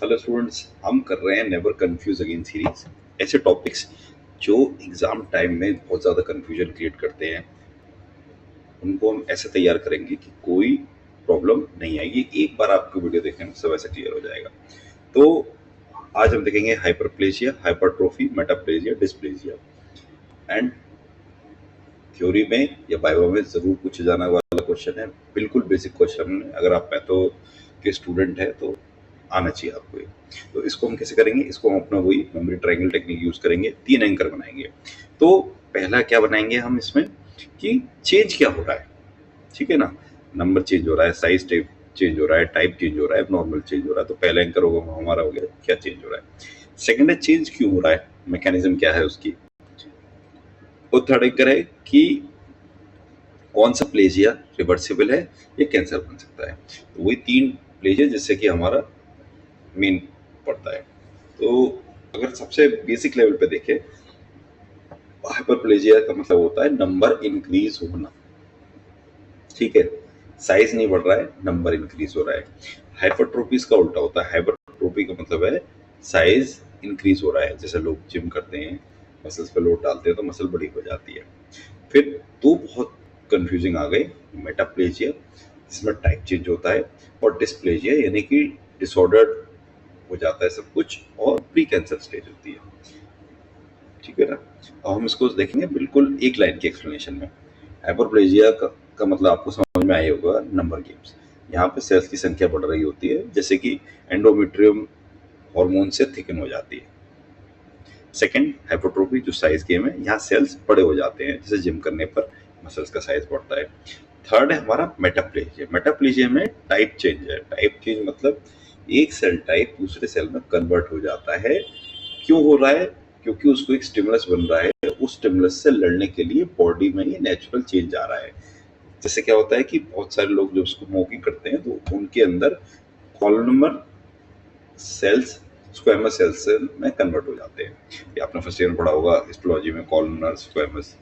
Hello students, हम कर रहे हैं नेवर कंफ्यूज अगेन सीरीज। ऐसे टॉपिक्स जो एग्जाम टाइम में बहुत ज़्यादा कंफ्यूजन क्रिएट करते हैं, उनको हम ऐसे तैयार करेंगे कि कोई प्रॉब्लम नहीं आएगी। एक बार आपको वीडियो देखने में सब ऐसे क्लियर हो जाएगा। तो आज हम देखेंगे hyperplasia, hypertrophy, metaplasia, dysplasia. And theory में या बायो में ज़रूर पूछे जाने वाला क्वेश्चन है, बिल्कुल बेसिक क्वेश्चन है। अगर आप पैथो के स्टूडेंट हैं तो आना चाहिए आपको ये। तो इसको हम कैसे करेंगे? इसको हम अपना वही मेमोरी ट्रायंगल टेक्निक यूज करेंगे, 3 एंकर बनाएंगे। तो पहला क्या बनाएंगे हम इसमें कि चेंज क्या हो रहा है, ठीक है ना। नंबर चेंज हो रहा है, साइज टाइप चेंज हो रहा है, टाइप चेंज हो रहा है, नॉर्मल चेंज हो रहा है। तो पहला एंकर होगा हमारा, हो गया क्या चेंज हो रहा है। सेकंड है चेंज क्यों हो रहा है, मैकेनिज्म क्या है उसकी। और थर्ड एंकर है कि कौन सा प्लेजिया रिवर्सिबल है या कैंसर बन सकता है। तो वही 3 प्लेजिया जिससे कि हमारा मेन पड़ता है। तो अगर सबसे बेसिक लेवल पे देखें, हाइपरप्लेजिया का मतलब होता है नंबर इंक्रीज होना, ठीक है। साइज नहीं बढ़ रहा है, नंबर इंक्रीज हो रहा है। हाइपरट्रोफी का उल्टा होता है। हाइपरट्रोफी का मतलब है साइज इंक्रीज हो रहा है। जैसे लोग जिम करते हैं, मसल्स पे लोड डालते हैं तो मसल बड़ी हो जाती है। फिर तो बहुत कंफ्यूजिंग आ गई, मेटाप्लेजिया जिसमें टाइप चेंज होता है, और डिस्प्लेजिया यानी कि डिसऑर्डर हो जाता है सब कुछ, और प्री कैंसर स्टेज होती है, ठीक है ना। अब हम इसको देखेंगे बिल्कुल एक लाइन की एक्सप्लेनेशन में। हाइपरप्लेजिया का मतलब आपको समझ में आया होगा, नंबर गेम्स। यहाँ पे सेल्स की संख्या बढ़ रही होती है, जैसे कि एंडोमेट्रियम हार्मोन से थिकन हो जाती है। सेकंड हाइपरट्रोफी जो साइज गेम है, यहाँ सेल्स बड़े हो जाते हैं, जैसे जिम करने पर मसल्स का साइज बढ़ता है। थर्ड है हमारा मेटाप्लेजिया। मेटाप्लेजिया में टाइप चेंज है। टाइप चेंज मतलब एक सेल टाइप दूसरे सेल में कन्वर्ट हो जाता है। क्यों हो रहा है? क्योंकि उसको एक स्टिमुलस बन रहा है, उस स्टिमुलस से लड़ने के लिए बॉडी में ये नेचुरल चेंज आ रहा है। जैसे क्या होता है कि बहुत सारे लोग जब स्मोकिंग करते हैं तो उनके अंदर कॉलोमर सेल्स स्क्वेमस सेल्स में कन्वर्ट हो जाते हैं। ये आपने फर्स्ट ईयर में पढ़ा होगा हिस्टोलॉजी में, कॉलोमर स्क्वेमस,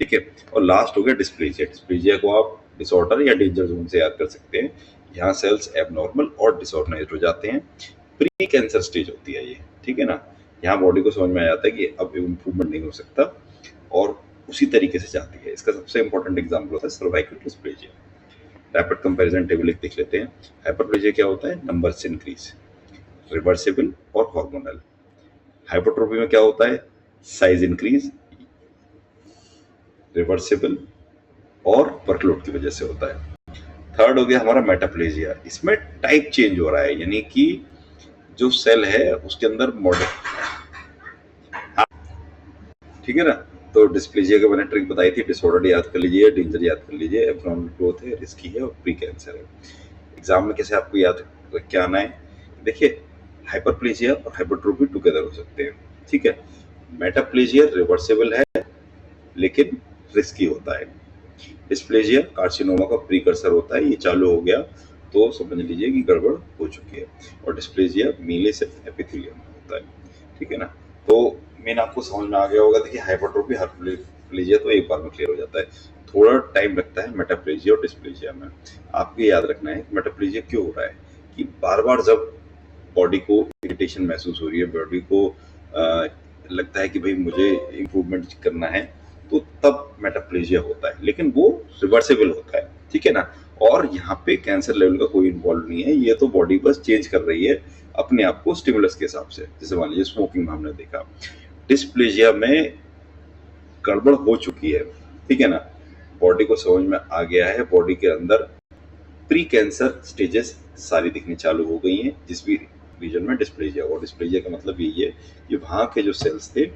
ठीक है। और लास्ट हो गया डिस्प्लेजिया। डिस्प्लेजिया को आप डिसऑर्डर या डेंजर जोन से याद कर सकते हैं। यहाँ सेल्स एबनॉर्मल और डिसऑर्गेनाइज्ड हो जाते हैं। प्री कैंसर स्टेज होती है ये, ठीक है ना। यहाँ बॉडी को समझ में आ जाता है कि अब इम्प्रूवमेंट नहीं हो सकता, और उसी तरीके से जाती है। इसका सबसे इंपॉर्टेंट एग्जाम्पल होता है cervical dysplasia. Rapid comparison table एक देख लेते हैं। हाइपरप्लेजिया क्या होता है? नंबर्स इंक्रीज, रिवर्सिबल और हार्मोनल। हाइपरट्रोफी में क्या होता है? साइज इंक्रीज, रिवर्सिबल और वर्कलोड की वजह से होता है। थर्ड हो गया हमारा मेटाप्लेजिया। इसमें टाइप चेंज हो रहा है, यानी कि जो सेल है उसके अंदर मॉडल, ठीक है ना। तो डिस्प्लेजिया का मैंने ट्रिक बताई थी, डिसऑर्डर याद कर लीजिए, डेंजर याद कर लीजिए, एब्नॉर्मल ग्रोथ है, रिस्की है और प्री कैंसर है। एग्जाम में कैसे आपको याद रख के आना है, देखिए हाइपरप्लेजिया और हाइपरट्रोफी टुगेदर हो सकते हैं, ठीक है। मेटाप्लेजिया रिवर्सिबल है लेकिन रिस्की होता है। डिस्प्लेजिया कार्सिनोमा का प्रीकर्सर होता है, ये चालू हो गया तो समझ लीजिए कि गड़बड़ हो चुकी है। और डिस्प्लेजिया मेनली सिर्फ एपिथेलियम में होता है, ठीक है ना। तो मेन आपको समझ में आ गया होगा। देखिए हाइपरट्रोफी, हाइपरप्लेजिया तो एक बार में क्लियर हो जाता है, थोड़ा टाइम लगता है मेटाप्लेजिया और डिस्प्लेजिया में। आपको याद रखना है मेटाप्लेजिया क्यों हो रहा है, कि बार बार जब बॉडी को इरिटेशन महसूस हो रही है, बॉडी को लगता है कि भाई मुझे इम्प्रूवमेंट करना है, तो तब मेटाप्लेजिया होता है। लेकिन वो रिवर्सिबल होता है, ठीक है ना। और यहाँ पे कैंसर लेवल का कोई इन्वॉल्व नहीं है, ये तो बॉडी बस चेंज कर रही है अपने आप को स्टिमुलस के हिसाब से। जैसे मान लीजिए स्मोकिंग में हमने देखा, डिस्प्लेजिया में गड़बड़ हो चुकी है, ठीक है ना। बॉडी को समझ में आ गया है, बॉडी के अंदर प्री कैंसर स्टेजेस सारी दिखनी चालू हो गई हैं, जिस भी रीजन में डिस्प्लेजिया हुआ। डिस्प्लेजिया का मतलब यही है कि वहां के जो सेल्स थे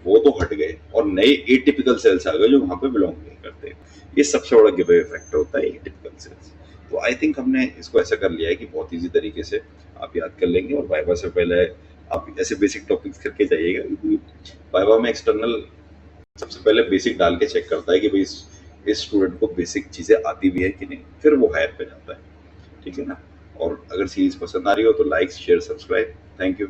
वो तो हट गए और नए एटिपिकल सेल्स आ गए जो वहां पे बिलोंग नहीं करते। ये सबसे बड़ा गिव अवे फैक्टर होता है, एटिपिकल सेल्स। तो आई थिंक हमने इसको ऐसा कर लिया है कि बहुत इजी तरीके से आप याद कर लेंगे। और वाइवा से पहले आप ऐसे बेसिक टॉपिक्स करके जाइएगा, क्योंकि वाइवा में एक्सटर्नल सबसे पहले बेसिक डाल के चेक करता है कि भाई इस स्टूडेंट को बेसिक चीजें आती भी है कि नहीं, फिर वो हायर पे जाता है, ठीक है ना। और अगर सीरीज पसंद आ रही हो तो like, share, subscribe. Thank you.